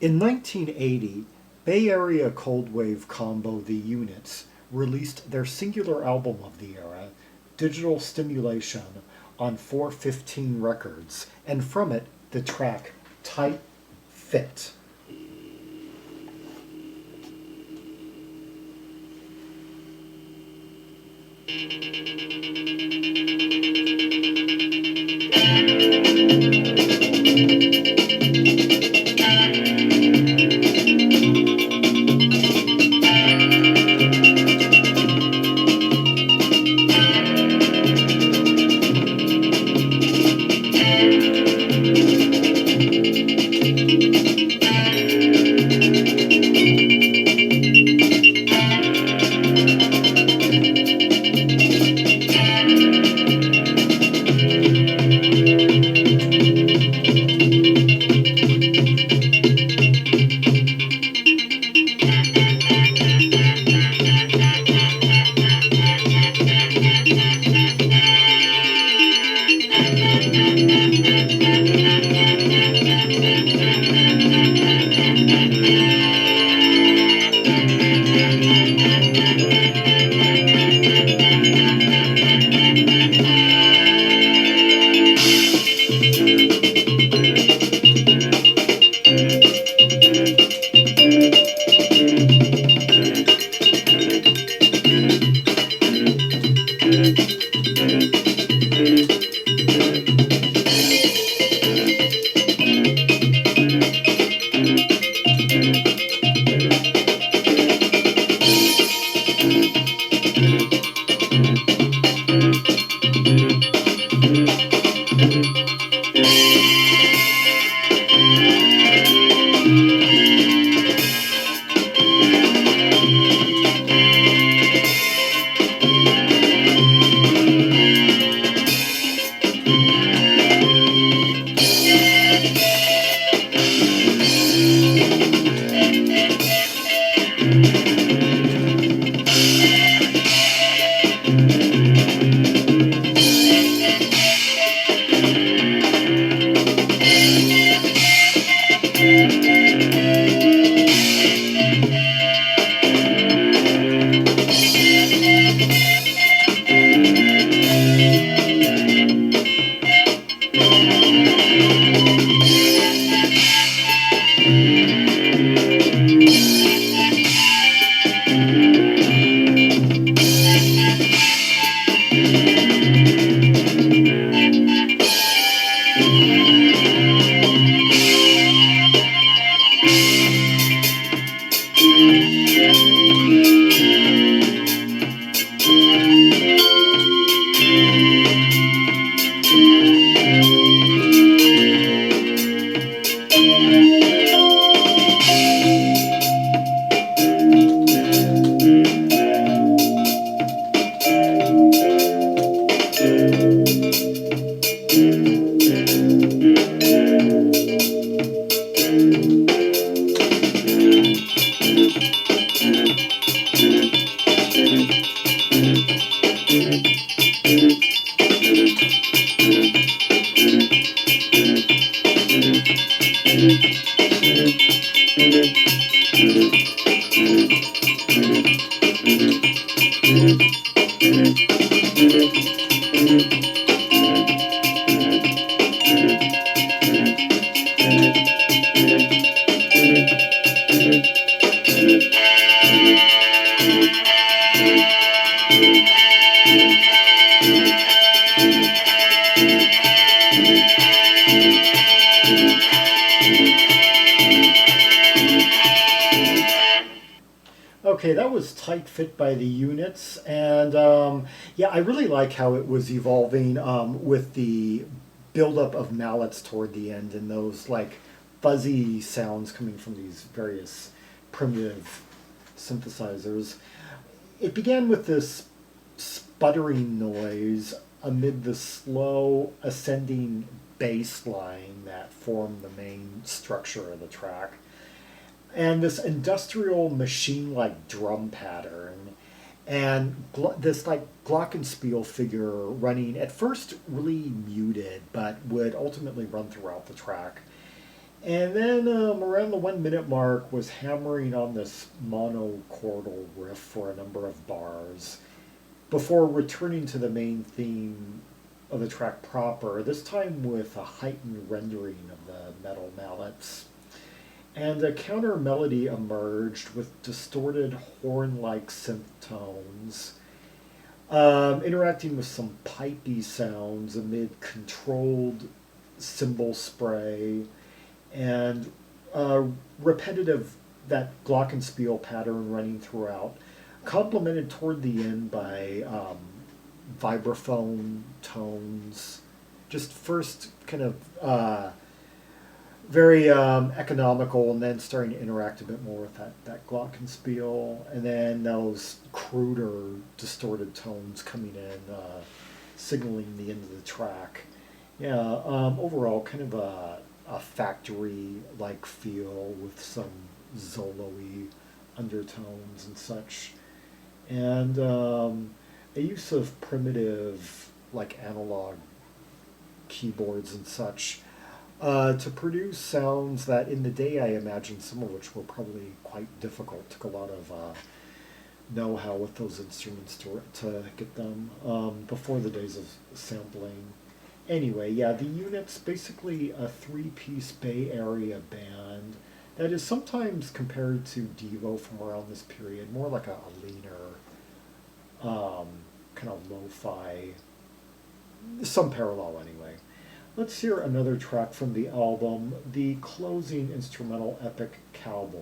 In 1980, Bay Area cold wave combo The Units released their singular album of the era, Digital Stimulation, on 415 Records, and from it, the track Tight Fit. Okay, that was Tight Fit by The Units, and yeah, I really like how it was evolving with the buildup of mallets toward the end and those like fuzzy sounds coming from these various primitive synthesizers. It began with this sputtering noise amid the slow ascending bass line that formed the main structure of the track, and this industrial machine-like drum pattern, and this like glockenspiel figure running at first really muted, but would ultimately run throughout the track. And then around the 1 minute mark was hammering on this monochordal riff for a number of bars before returning to the main theme of the track proper, this time with a heightened rendering of the metal mallets. And a counter melody emerged with distorted horn-like synth tones, interacting with some pipey sounds amid controlled cymbal spray and repetitive that glockenspiel pattern running throughout, complemented toward the end by vibraphone tones. Just first kind of very economical, and then starting to interact a bit more with that glockenspiel, and then those cruder, distorted tones coming in, signaling the end of the track. Yeah, overall, kind of a factory-like feel with some Zolo-y undertones and such, and a use of primitive, like analog keyboards and such, to produce sounds that in the day I imagine some of which were probably quite difficult. Took a lot of know-how with those instruments to get them before the days of sampling. Anyway, yeah, the Unit's basically a three-piece Bay Area band that is sometimes compared to Devo from around this period, more like a leaner, kind of lo-fi, some parallel anyway. Let's hear another track from the album, the closing instrumental epic Cowboy.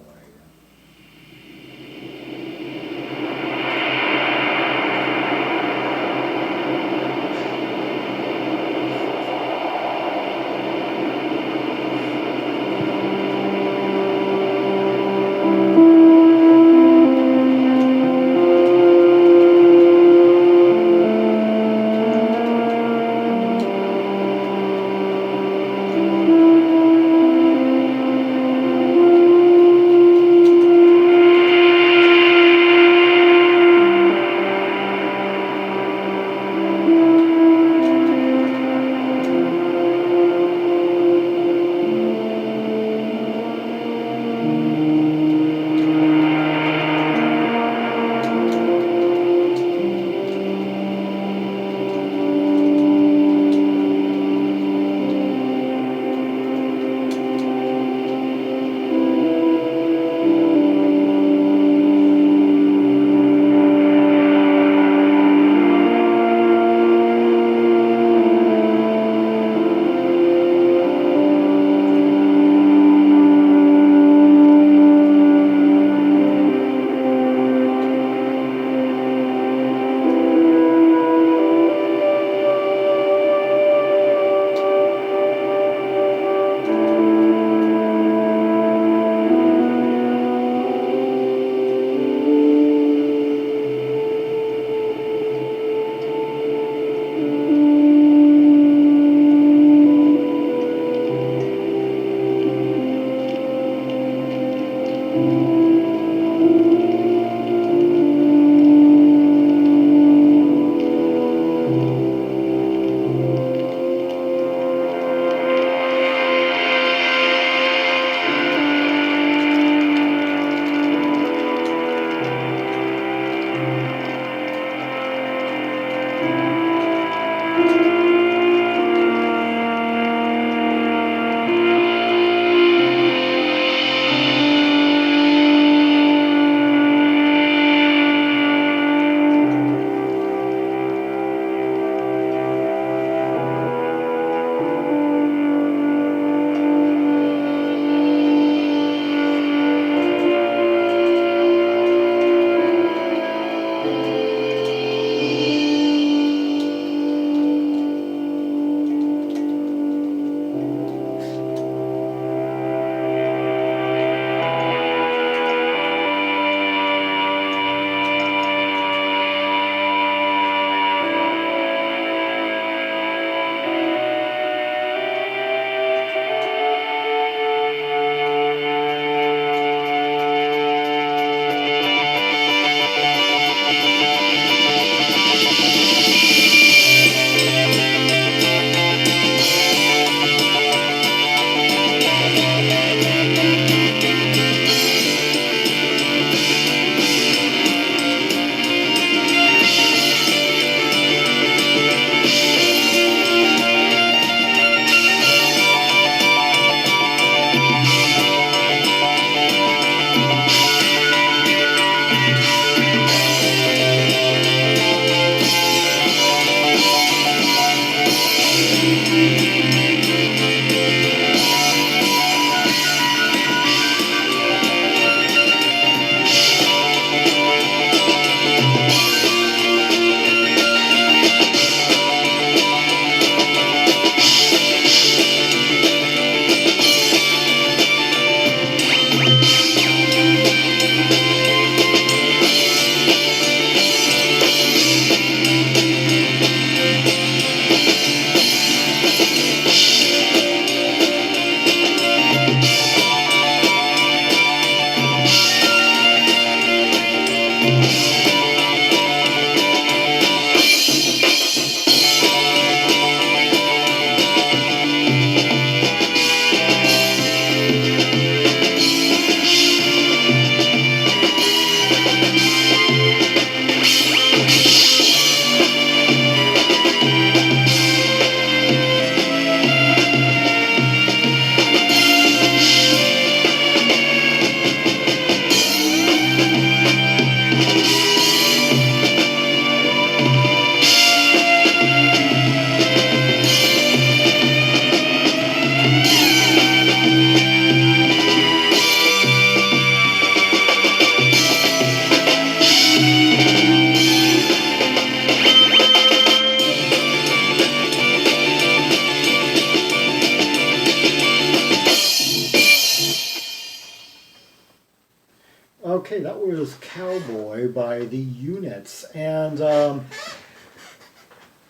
Okay, that was Cowboy by the Units. And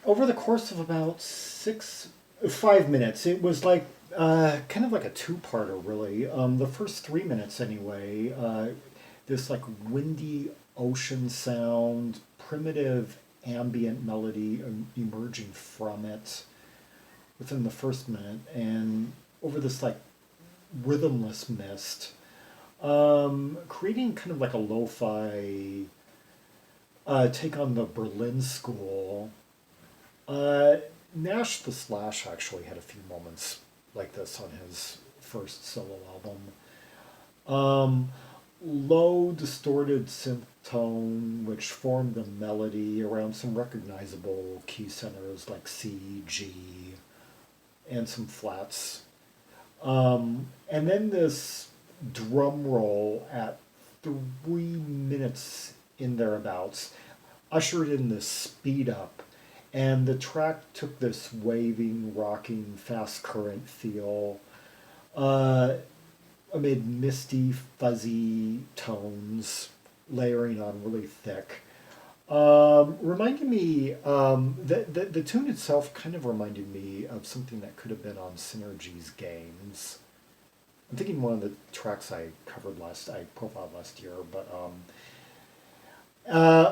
over the course of about 5 minutes, it was like kind of like a two-parter, really. The first 3 minutes, anyway, this like windy ocean sound, primitive ambient melody emerging from it within the first minute, and over this like rhythmless mist, creating kind of like a lo-fi take on the Berlin School. Nash the Slash actually had a few moments like this on his first solo album. Low, distorted synth tone, which formed a melody around some recognizable key centers like C, G, and some flats. And then this drum roll at 3 minutes in thereabouts ushered in this speed up, and the track took this waving, rocking, fast current feel amid misty, fuzzy tones layering on really thick. Reminded me, the tune itself kind of reminded me of something that could have been on Synergy's Games. I'm thinking one of the tracks I profiled last year, but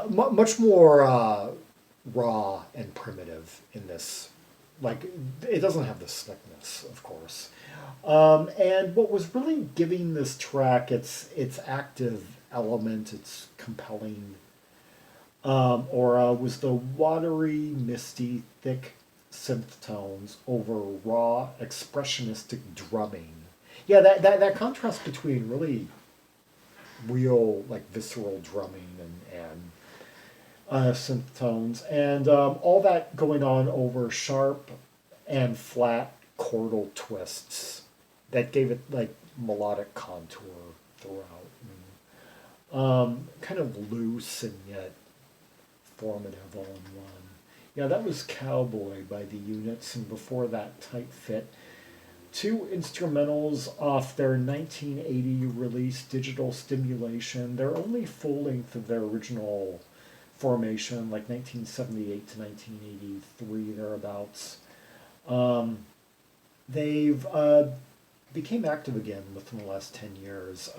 much more raw and primitive in this. Like, it doesn't have the slickness, of course. And what was really giving this track its active element, its compelling aura, was the watery, misty, thick synth tones over raw, expressionistic drumming. Yeah, that contrast between really real, like visceral drumming and synth tones, and all that going on over sharp and flat chordal twists that gave it like melodic contour throughout. Kind of loose and yet formative all in one. Yeah, that was Cowboy by the Units, and before that, Tight Fit. Two instrumentals off their 1980 release, Digital Stimulation. They're only full length of their original formation, like 1978 to 1983, thereabouts. They've became active again within the last 10 years.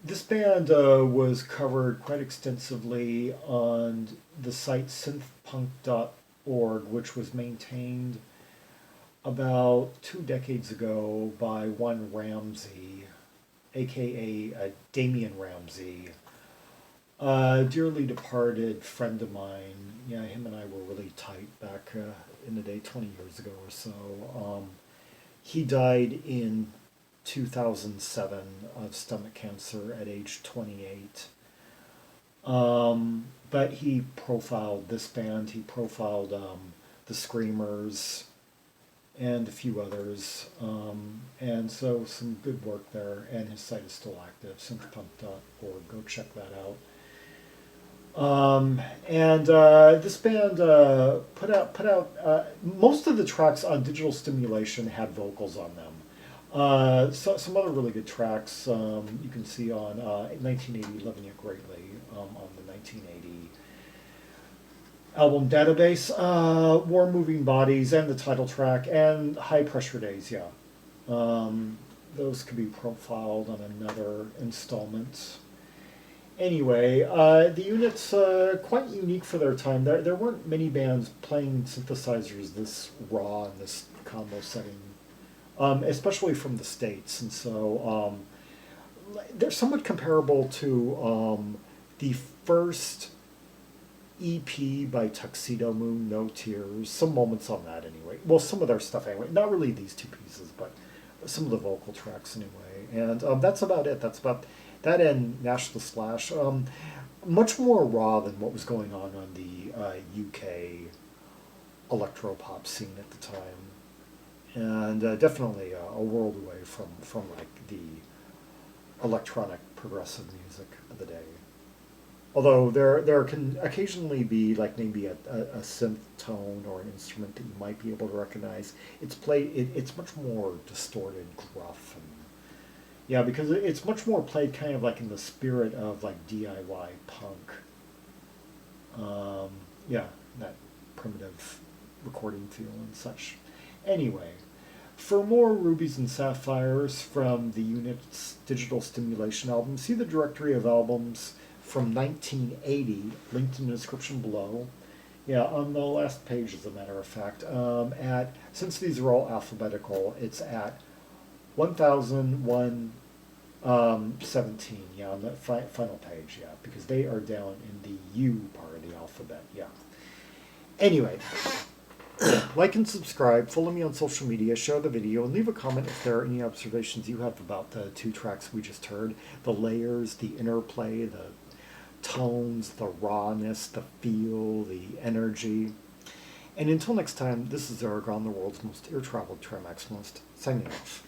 This band was covered quite extensively on the site synthpunk.org, which was maintained about 2 decades ago by one Ramsey, aka Damian Ramsey, a dearly departed friend of mine. Yeah, him and I were really tight back in the day, 20 years ago or so. He died in 2007 of stomach cancer at age 28. But he profiled this band, he profiled the Screamers and a few others. And so some good work there, and his site is still active, synthpunk.org. Go check that out. This band put out most of the tracks on Digital Stimulation had vocals on them. So some other really good tracks you can see on 1980 Loving It Greatly on the 1980 album Database, War Moving Bodies, and the title track, and High Pressure Days. Yeah, those could be profiled on another installment. Anyway, the Units quite unique for their time. There weren't many bands playing synthesizers this raw in this combo setting, especially from the States, and so they're somewhat comparable to the first EP by Tuxedo Moon, No Tears. Some moments on that anyway. Well, some of their stuff anyway. Not really these two pieces, but some of the vocal tracks anyway. And that's about it. That's about that and Nash the Slash. Much more raw than what was going on the UK electropop scene at the time. And definitely a world away from like the electronic progressive music of the day. Although there can occasionally be like maybe a synth tone or an instrument that you might be able to recognize. It's much more distorted, gruff, Yeah, because it's much more played kind of like in the spirit of like DIY punk. Um, yeah, that primitive recording feel and such. Anyway, for more rubies and sapphires from the unit's Digital Stimulation album, see the directory of albums from 1980, linked in the description below. Yeah, on the last page, as a matter of fact. Since these are all alphabetical, it's at 1001 17, yeah, on the final page, yeah, because they are down in the U part of the alphabet, yeah. Anyway, like and subscribe, follow me on social media, share the video, and leave a comment if there are any observations you have about the two tracks we just heard. The layers, the interplay, the tones, the rawness, the feel, the energy. And until next time, this is Zaragon, the world's most air-traveled trim maximalist, signing off.